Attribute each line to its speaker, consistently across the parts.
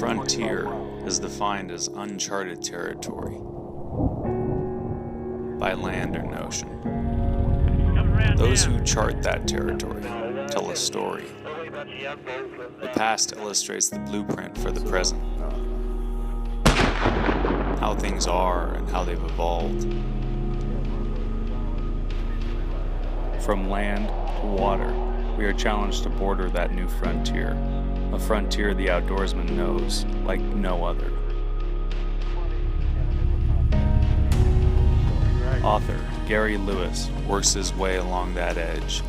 Speaker 1: frontier is defined as uncharted territory by land or ocean. Those who chart that territory tell a story. The past illustrates the blueprint for the present, how things are and how they've evolved. From land to water, we are challenged to border that new frontier, a frontier the outdoorsman knows like no other. Author Gary Lewis works his way along that edge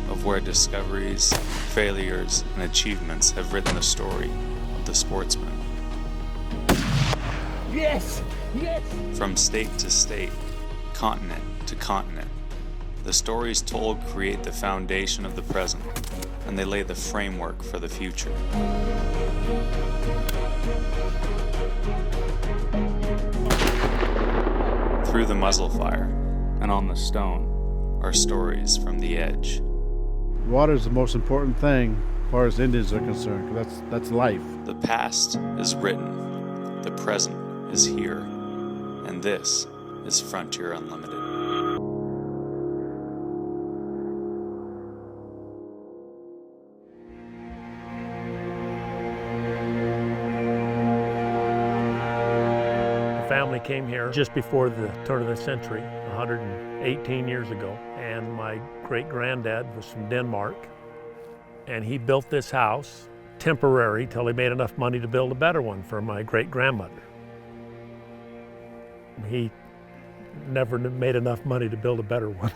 Speaker 1: of where discoveries, failures, and achievements have written the story of the sportsman.
Speaker 2: Yes! Yes!
Speaker 1: From state to state, continent to continent, the stories told create the foundation of the present, and they lay the framework for the future. Through the muzzle fire and on the stone are stories from the edge.
Speaker 3: Water is the most important thing as far as Indians are concerned, 'cause that's life.
Speaker 1: The past is written, the present is here, and this is Frontier Unlimited.
Speaker 4: The family came here just before the turn of the century, 118 years ago, and my great-granddad was from Denmark, and he built this house temporary till he made enough money to build a better one for my great-grandmother. He never made enough money to build a better one.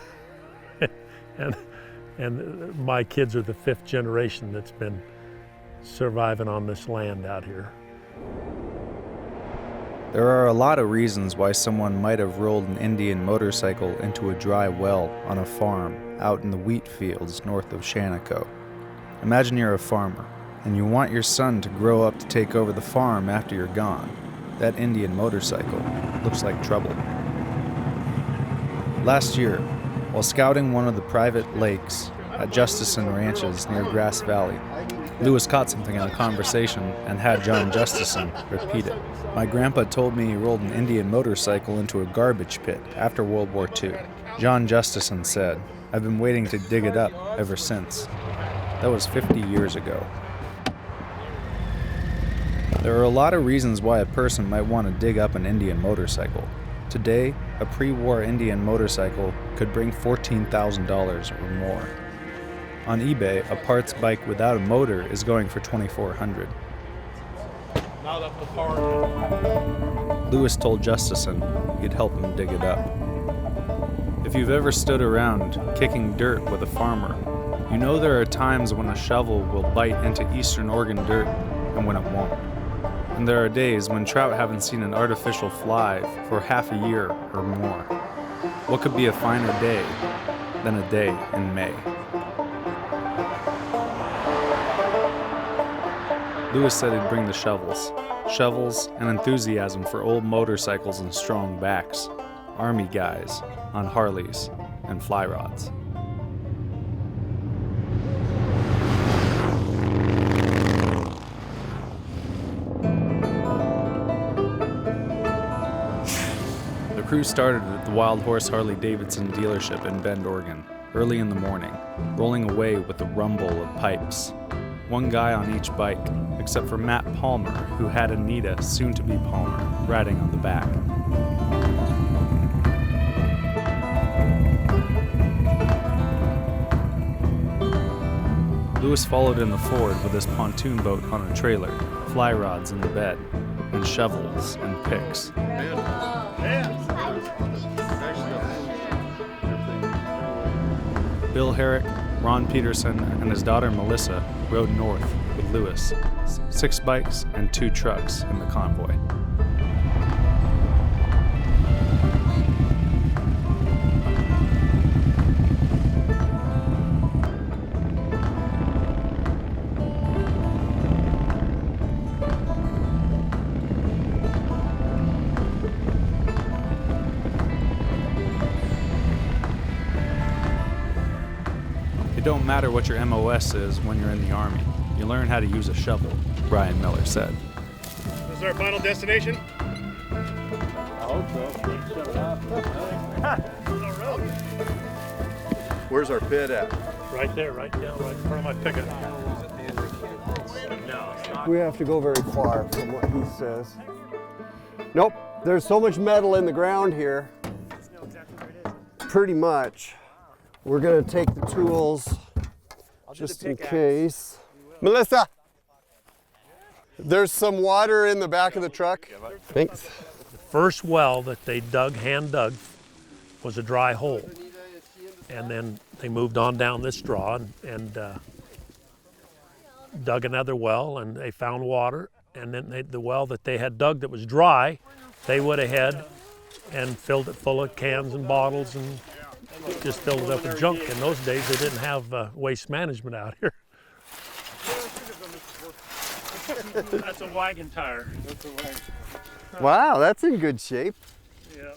Speaker 4: and my kids are the 5th generation that's been surviving on this land out here.
Speaker 5: There are a lot of reasons why someone might have rolled an Indian motorcycle into a dry well on a farm out in the wheat fields north of Shaniko. Imagine you're a farmer, and you want your son to grow up to take over the farm after you're gone. That Indian motorcycle looks like trouble. Last year, while scouting one of the private lakes at Justison Ranches near Grass Valley, Lewis caught something in a conversation and had John Justison repeat it. My grandpa told me he rolled an Indian motorcycle into a garbage pit after World War II. John Justison said, "I've been waiting to dig it up ever since." That was 50 years ago. There are a lot of reasons why a person might want to dig up an Indian motorcycle. Today, a pre-war Indian motorcycle could bring $14,000 or more. On eBay, a parts bike without a motor is going for $2,400. Lewis told Justison he'd help him dig it up. If you've ever stood around kicking dirt with a farmer, you know there are times when a shovel will bite into Eastern Oregon dirt and when it won't. And there are days when trout haven't seen an artificial fly for half a year or more. What could be a finer day than a day in May? Lewis said he'd bring the shovels and enthusiasm for old motorcycles and strong backs, army guys on Harleys and fly rods. The crew started at the Wild Horse Harley-Davidson dealership in Bend, Oregon, early in the morning, rolling away with the rumble of pipes. One guy on each bike, except for Matt Palmer, who had Anita, soon-to-be Palmer, riding on the back. Lewis followed in the Ford with his pontoon boat on a trailer, fly rods in the bed, and shovels and picks. Bill Herrick, Ron Peterson, and his daughter Melissa rode north with Lewis, 6 bikes and 2 trucks in the convoy. It don't matter what your MOS is when you're in the Army. You learn how to use a shovel, Brian Miller said.
Speaker 2: This is our final destination?
Speaker 3: I hope so. Where's our pit at?
Speaker 4: Right there, right down, right in front of my pickup. No, it's not.
Speaker 6: We have to go very far from what he says. Nope, there's so much metal in the ground here. Pretty much. We're gonna take the tools just in case. Melissa, there's some water in the back of the truck. Thanks.
Speaker 4: First well that they dug, hand dug, was a dry hole. And then they moved on down this draw and dug another well, and they found water. And then the well that they had dug that was dry, they went ahead and filled it full of cans and bottles and just filled it up with junk. In those days, they didn't have waste management out here. That's a wagon tire.
Speaker 6: Wow, that's in good shape.
Speaker 4: Yeah.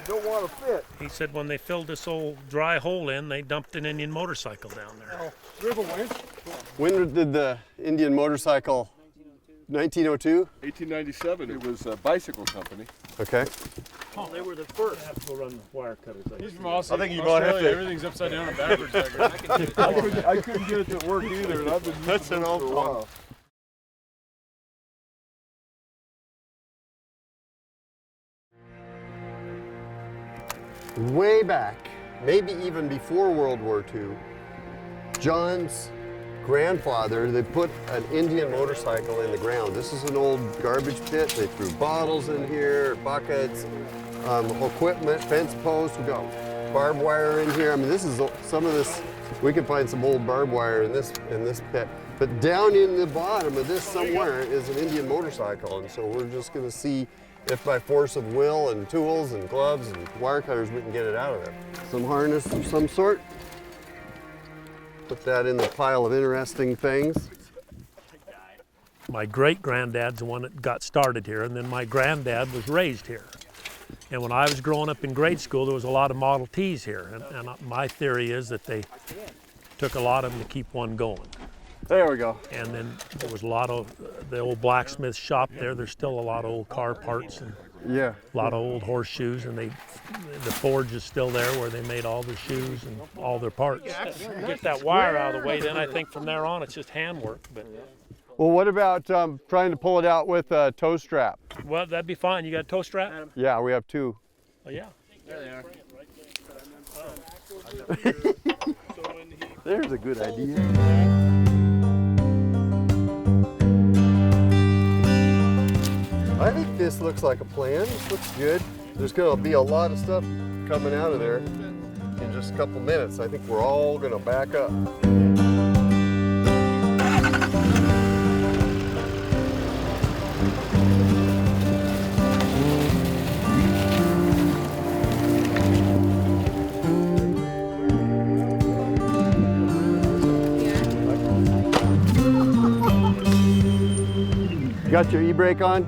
Speaker 6: Don't want to fit.
Speaker 4: He said when they filled this old dry hole in, they dumped an Indian motorcycle down there.
Speaker 6: When did the Indian motorcycle? 1902?
Speaker 7: 1897. It was a bicycle company.
Speaker 6: Okay.
Speaker 4: Oh, they were the first. I have to go run the wire cutters.
Speaker 2: He's from Australia.
Speaker 7: I think you might have to-
Speaker 2: Everything's upside down and backwards back here.
Speaker 7: I couldn't get it to work either, and I've been
Speaker 6: That's an old
Speaker 7: for a while.
Speaker 6: Way back, maybe even before World War II, John's grandfather, they put an Indian motorcycle in the ground. This is an old garbage pit. They threw bottles in here, buckets, equipment, fence posts. We got barbed wire in here. I mean, this is some of this. We could find some old barbed wire in this pit. But down in the bottom of this somewhere is an Indian motorcycle, and so we're just going to see if by force of will and tools and gloves and wire cutters we can get it out of there. Some harness of some sort. Put that in the pile of interesting things.
Speaker 4: My great-granddad's the one that got started here, and then my granddad was raised here. And when I was growing up in grade school, there was a lot of Model Ts here, and my theory is that they took a lot of them to keep one going.
Speaker 6: There we go.
Speaker 4: And then there was a lot of the old blacksmith shop there. There's still a lot of old car parts and
Speaker 6: Yeah.
Speaker 4: a lot of old horseshoes, and the forge is still there where they made all their shoes and all their parts. Get that wire out of the way, then I think from there on it's just handwork. But
Speaker 6: Well, what about trying to pull it out with a tow strap?
Speaker 4: well, that'd be fine. You got a tow strap?
Speaker 6: Yeah, we have two.
Speaker 4: Oh yeah.
Speaker 2: There they are.
Speaker 6: There's a good idea. I think this looks like a plan. This looks good. There's going to be a lot of stuff coming out of there in just a couple minutes. I think we're all going to back up. You got your e-brake on?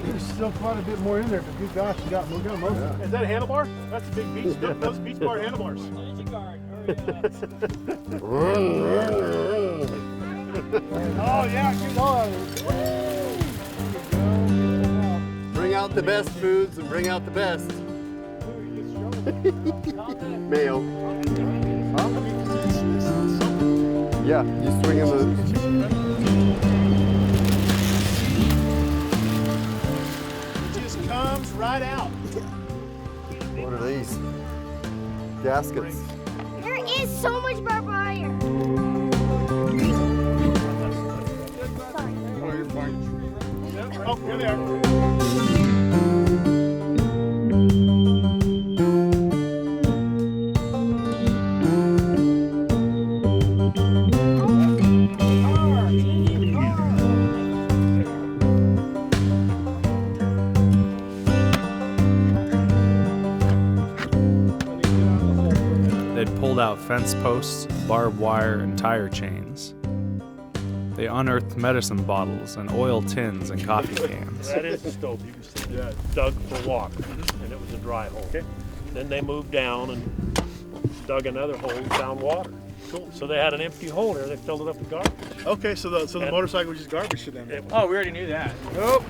Speaker 3: There's still quite a bit more in there, but good gosh, we got most of it.
Speaker 2: Is that a handlebar? That's a big beach. Those beach bar handlebars.
Speaker 3: Oh yeah, keep going.
Speaker 6: Bring out the best foods and bring out the best. Mayo. Yeah, you swing in the...
Speaker 2: It just comes right out.
Speaker 6: What are these? Gaskets.
Speaker 8: There is so much barbed wire.
Speaker 2: Oh, here they are.
Speaker 5: They'd pulled out fence posts, barbed wire, and tire chains. They unearthed medicine bottles and oil tins and coffee cans.
Speaker 4: That is the stove you can see. Yeah. Dug for water, and it was a dry hole. Okay. Then they moved down and dug another hole and found water.
Speaker 2: cool.
Speaker 4: So they had an empty hole here. They filled it up with garbage.
Speaker 2: Okay, so the
Speaker 4: And-
Speaker 2: motorcycle was just garbage to them.
Speaker 9: Oh, we already knew that.
Speaker 2: Nope.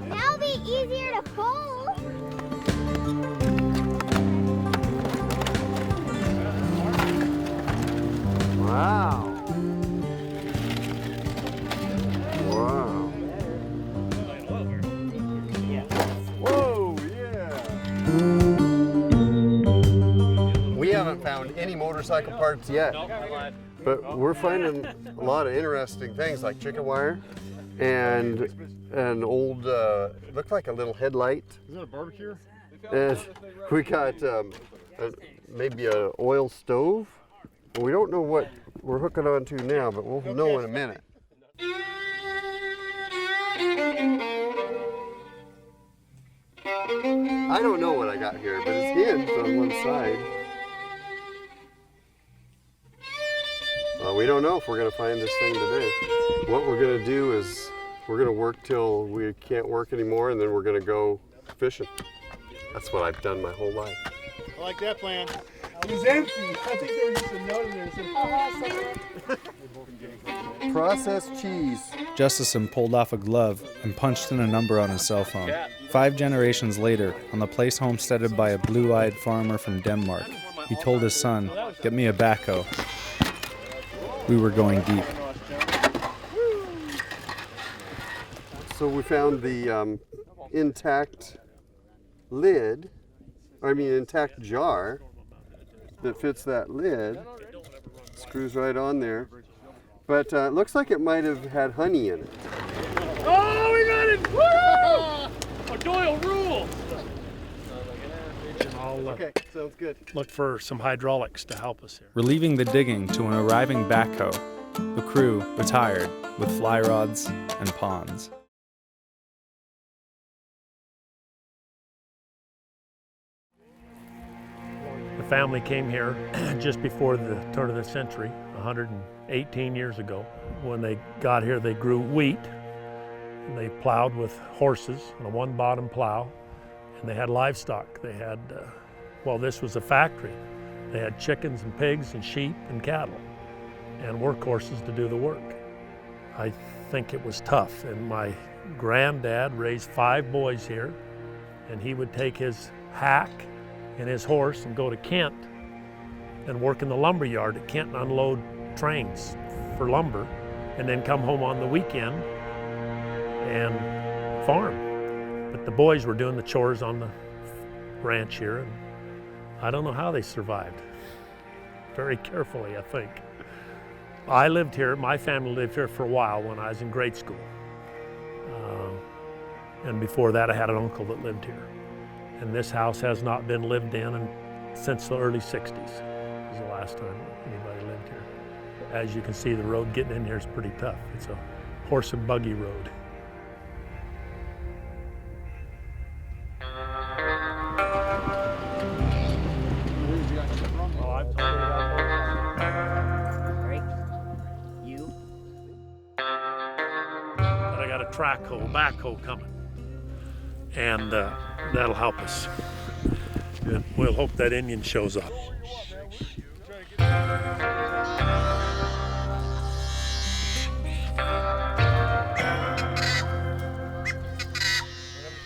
Speaker 8: Now it'll be easier to fold.
Speaker 6: Wow. Wow. Whoa, yeah. We haven't found any motorcycle parts yet, but we're finding a lot of interesting things like chicken wire and an old, looked like a little headlight.
Speaker 2: Is that a barbecue?
Speaker 6: And we got maybe an oil stove. We don't know what we're hooking onto now, but we'll know in a minute. I don't know what I got here, but it's hinged on one side. We don't know if we're going to find this thing today. What we're going to do is we're going to work till we can't work anymore, and then we're going to go fishing. That's what I've done my whole life.
Speaker 2: I like that plan. It was empty. I think there was just a note in there that said,
Speaker 6: Processed cheese.
Speaker 5: Justison pulled off a glove and punched in a number on his cell phone. 5 generations later, on the place homesteaded by a blue-eyed farmer from Denmark, he told his son, "Get me a backhoe." We were going deep.
Speaker 6: So we found the intact lid, intact jar that fits that lid. Screws right on there. But it looks like it might have had honey in it.
Speaker 4: Oh, we got it! Woo! Doyle rules! I'll
Speaker 6: Okay, sounds good.
Speaker 4: look for some hydraulics to help us here.
Speaker 5: Relieving the digging to an arriving backhoe, the crew retired with fly rods and ponds.
Speaker 4: The family came here just before the turn of the century, 118 years ago. When they got here, they grew wheat, and they plowed with horses and a one-bottom plow, and they had livestock. They had, this was a factory. They had chickens and pigs and sheep and cattle and workhorses to do the work. I think it was tough, and my granddad raised 5 boys here, and he would take his hack and his horse and go to Kent and work in the lumber yard at Kent and unload trains for lumber, and then come home on the weekend and farm. But the boys were doing the chores on the ranch here, and I don't know how they survived. Very carefully, I think. I lived here, my family lived here for a while when I was in grade school. And before that, I had an uncle that lived here. And this house has not been lived in since the early 60s. It was the last time anybody lived here. As you can see, the road getting in here is pretty tough. It's a horse and buggy road. But I got a backhoe coming. And that'll help us. And we'll hope that Indian shows up.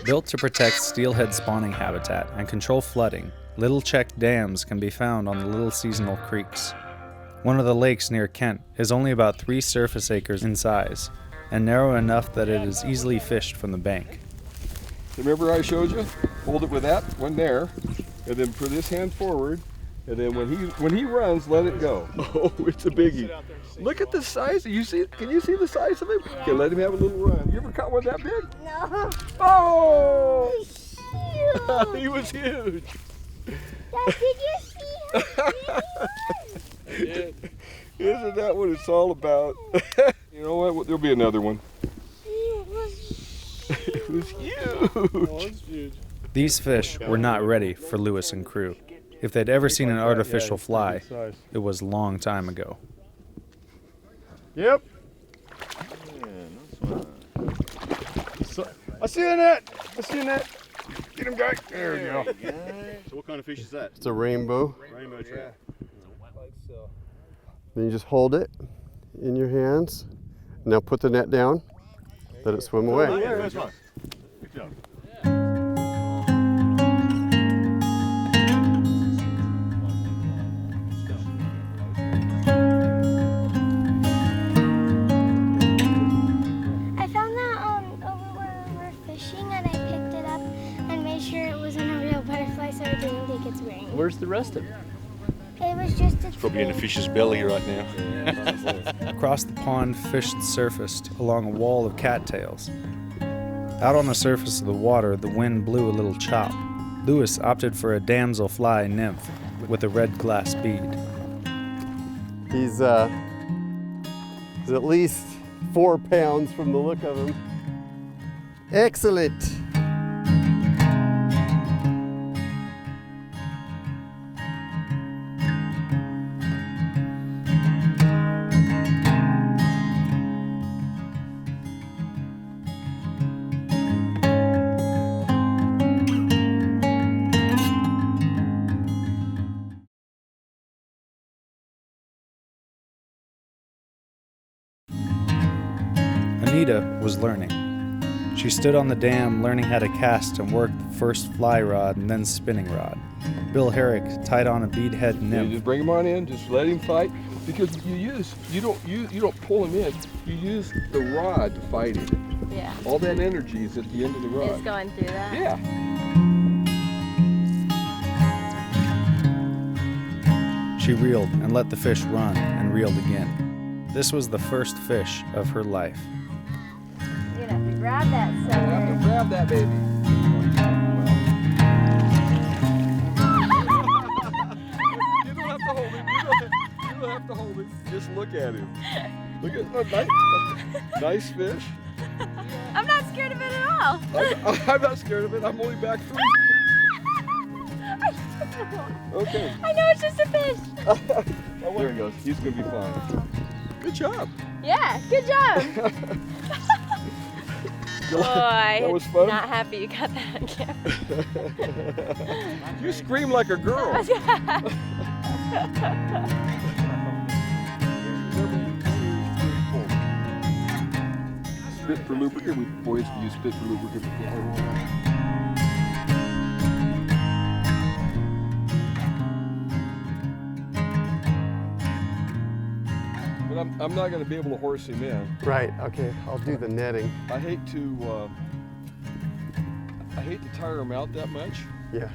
Speaker 5: Built to protect steelhead spawning habitat and control flooding, little check dams can be found on the little seasonal creeks. One of the lakes near Kent is only about 3 surface acres in size, and narrow enough that it is easily fished from the bank.
Speaker 7: Remember I showed you? Hold it with that one there, and then put this hand forward, and then when he runs, let it go. Oh, it's a biggie. Look at the size. You see? Can you see the size of him? Okay, let him have a little run. You ever caught one that big?
Speaker 8: No.
Speaker 7: Oh!
Speaker 8: Huge.
Speaker 7: He was huge.
Speaker 8: Dad, did you see how big he was?
Speaker 7: Isn't that what it's all about? You know what? There'll be another one. It was huge.
Speaker 5: These fish were not ready for Lewis and crew. If they'd ever seen an artificial fly, it was a long time ago.
Speaker 2: Yep.
Speaker 7: I see the net. I see the net. Get him, guy. There we go.
Speaker 2: So what kind of fish is that?
Speaker 6: It's a rainbow.
Speaker 2: Rainbow trout.
Speaker 6: Then you just hold it in your hands. Now put the net down. Let it swim away.
Speaker 2: Nice one. Good job.
Speaker 8: I found that over where we were fishing, and I picked it up and made sure it wasn't a real butterfly, so I didn't think it's wearing.
Speaker 9: Where's the rest of it?
Speaker 8: It was just a
Speaker 2: Probably in the fish's belly right now.
Speaker 5: Across the pond, fish surfaced along a wall of cattails. Out on the surface of the water, the wind blew a little chop. Lewis opted for a damselfly nymph with a red glass bead.
Speaker 6: He's at least 4 pounds from the look of him. Excellent.
Speaker 5: Anita was learning. She stood on the dam learning how to cast and work the first fly rod and then spinning rod. Bill Herrick tied on a beadhead
Speaker 7: You
Speaker 5: nymph.
Speaker 7: just bring him on in, just let him fight, because you don't pull him in. You use the rod to fight him.
Speaker 10: Yeah.
Speaker 7: All that energy is at the end of the rod.
Speaker 10: It's going through that.
Speaker 7: Yeah.
Speaker 5: She reeled and let the fish run and reeled again. This was the first fish of her life.
Speaker 10: You're gonna have to grab that
Speaker 7: You have to
Speaker 10: sucker.
Speaker 7: grab that baby. You don't have to hold him. You don't have to hold him. Just look at him. Look at that nice fish.
Speaker 10: I'm not scared of it at all.
Speaker 7: I'm not scared of it. I'm only back 3. Okay.
Speaker 10: I know it's just a fish.
Speaker 7: Oh, there he goes. He's gonna be fine. Good job.
Speaker 10: Yeah, good job. Boy,
Speaker 7: That was fun.
Speaker 10: not happy you got that on camera.
Speaker 7: You scream like a girl. Spit for lubricant. We boys use spit for lubricant. But I'm not going to be able to horse him in.
Speaker 6: Right, okay, I'll do the netting.
Speaker 7: I hate to tire him out that much.
Speaker 6: Yeah.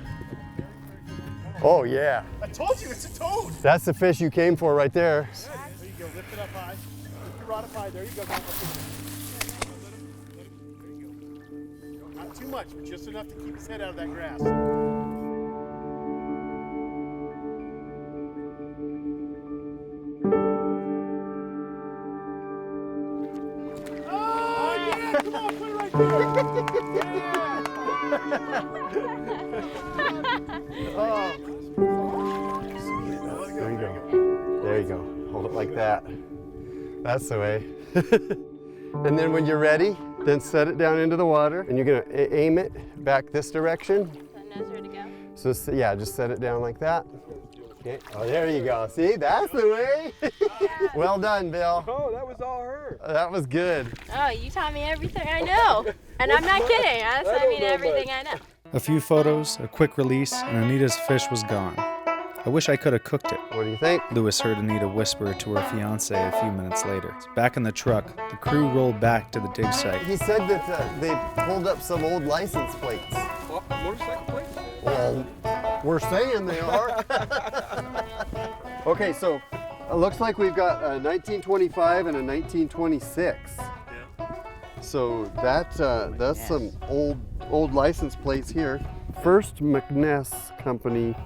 Speaker 6: Oh, yeah.
Speaker 2: I told you, it's a toad.
Speaker 6: That's the fish you came for right there.
Speaker 2: There you go, lift it up high. Lift your rod up high, there you go. Not too much, but just enough to keep his head out of that grass. Oh, yeah, come on, put it right
Speaker 6: There you go. There you go. Hold it like that. That's the way. And then when you're ready, then set it down into the water, and you're gonna aim it back this direction.
Speaker 10: So it knows where to go.
Speaker 6: So yeah, just set it down like that. Okay. Oh, there you go. See, that's the way. Well done, Bill.
Speaker 7: Oh, that was all her.
Speaker 6: That was good.
Speaker 10: Oh, you taught me everything I know. And I'm not kidding. I mean everything I know.
Speaker 5: A few photos, a quick release, and Anita's fish was gone. I wish I could have cooked it.
Speaker 6: What do you think?
Speaker 5: Lewis heard Anita whisper to her fiancé a few minutes later. Back in the truck, the crew rolled back to the dig site.
Speaker 6: He said that they pulled up some old license plates.
Speaker 7: Oh, motorcycle plates?
Speaker 6: Well, we're saying they are. Okay, so it looks like we've got a 1925 and a 1926. So that's some old license plates here. First McNess Company,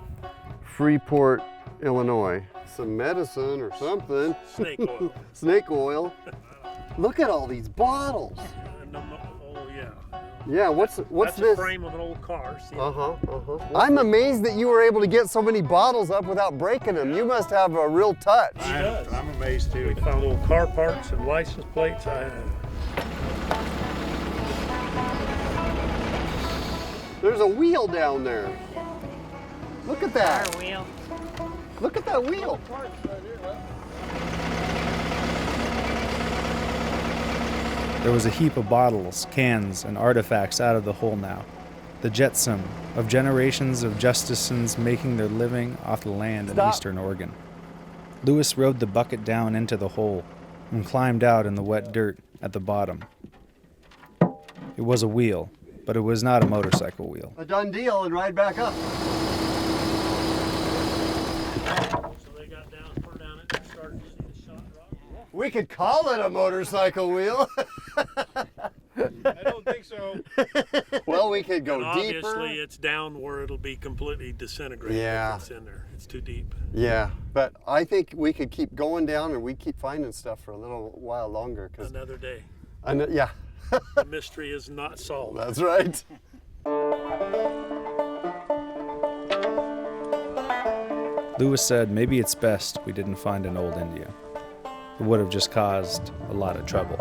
Speaker 6: Freeport, Illinois. Some medicine or something.
Speaker 4: Snake oil.
Speaker 6: Snake oil. Look at all these bottles.
Speaker 4: Oh yeah.
Speaker 6: Yeah, what's
Speaker 4: That's
Speaker 6: this?
Speaker 4: a frame of an old car. See?
Speaker 6: I'm amazed that you were able to get so many bottles up without breaking them. You must have a real touch.
Speaker 4: I'm amazed too. We found old car parts and license plates.
Speaker 6: There's a wheel down there. Look at that.
Speaker 10: Our wheel.
Speaker 6: Look at that wheel.
Speaker 5: There was a heap of bottles, cans, and artifacts out of the hole now. The jetsam of generations of Justisons making their living off the land in eastern Oregon. Lewis rode the bucket down into the hole and climbed out in the wet dirt at the bottom. It was a wheel, but it was not a motorcycle wheel.
Speaker 6: A done deal and ride back up.
Speaker 4: So they got down, put down it, and started to see the shot rock.
Speaker 6: We could call it a motorcycle wheel.
Speaker 2: I don't think so.
Speaker 6: Well, we could go
Speaker 4: And
Speaker 6: deeper.
Speaker 4: obviously, it's down where it'll be completely disintegrated.
Speaker 6: Yeah.
Speaker 4: If it's in there. It's too deep.
Speaker 6: Yeah, but I think we could keep going down and we keep finding stuff for a little while longer.
Speaker 4: Another day.
Speaker 6: Yeah,
Speaker 4: The mystery is not solved.
Speaker 6: that's right.
Speaker 5: Lewis said maybe it's best we didn't find an old Indian. It would have just caused a lot of trouble.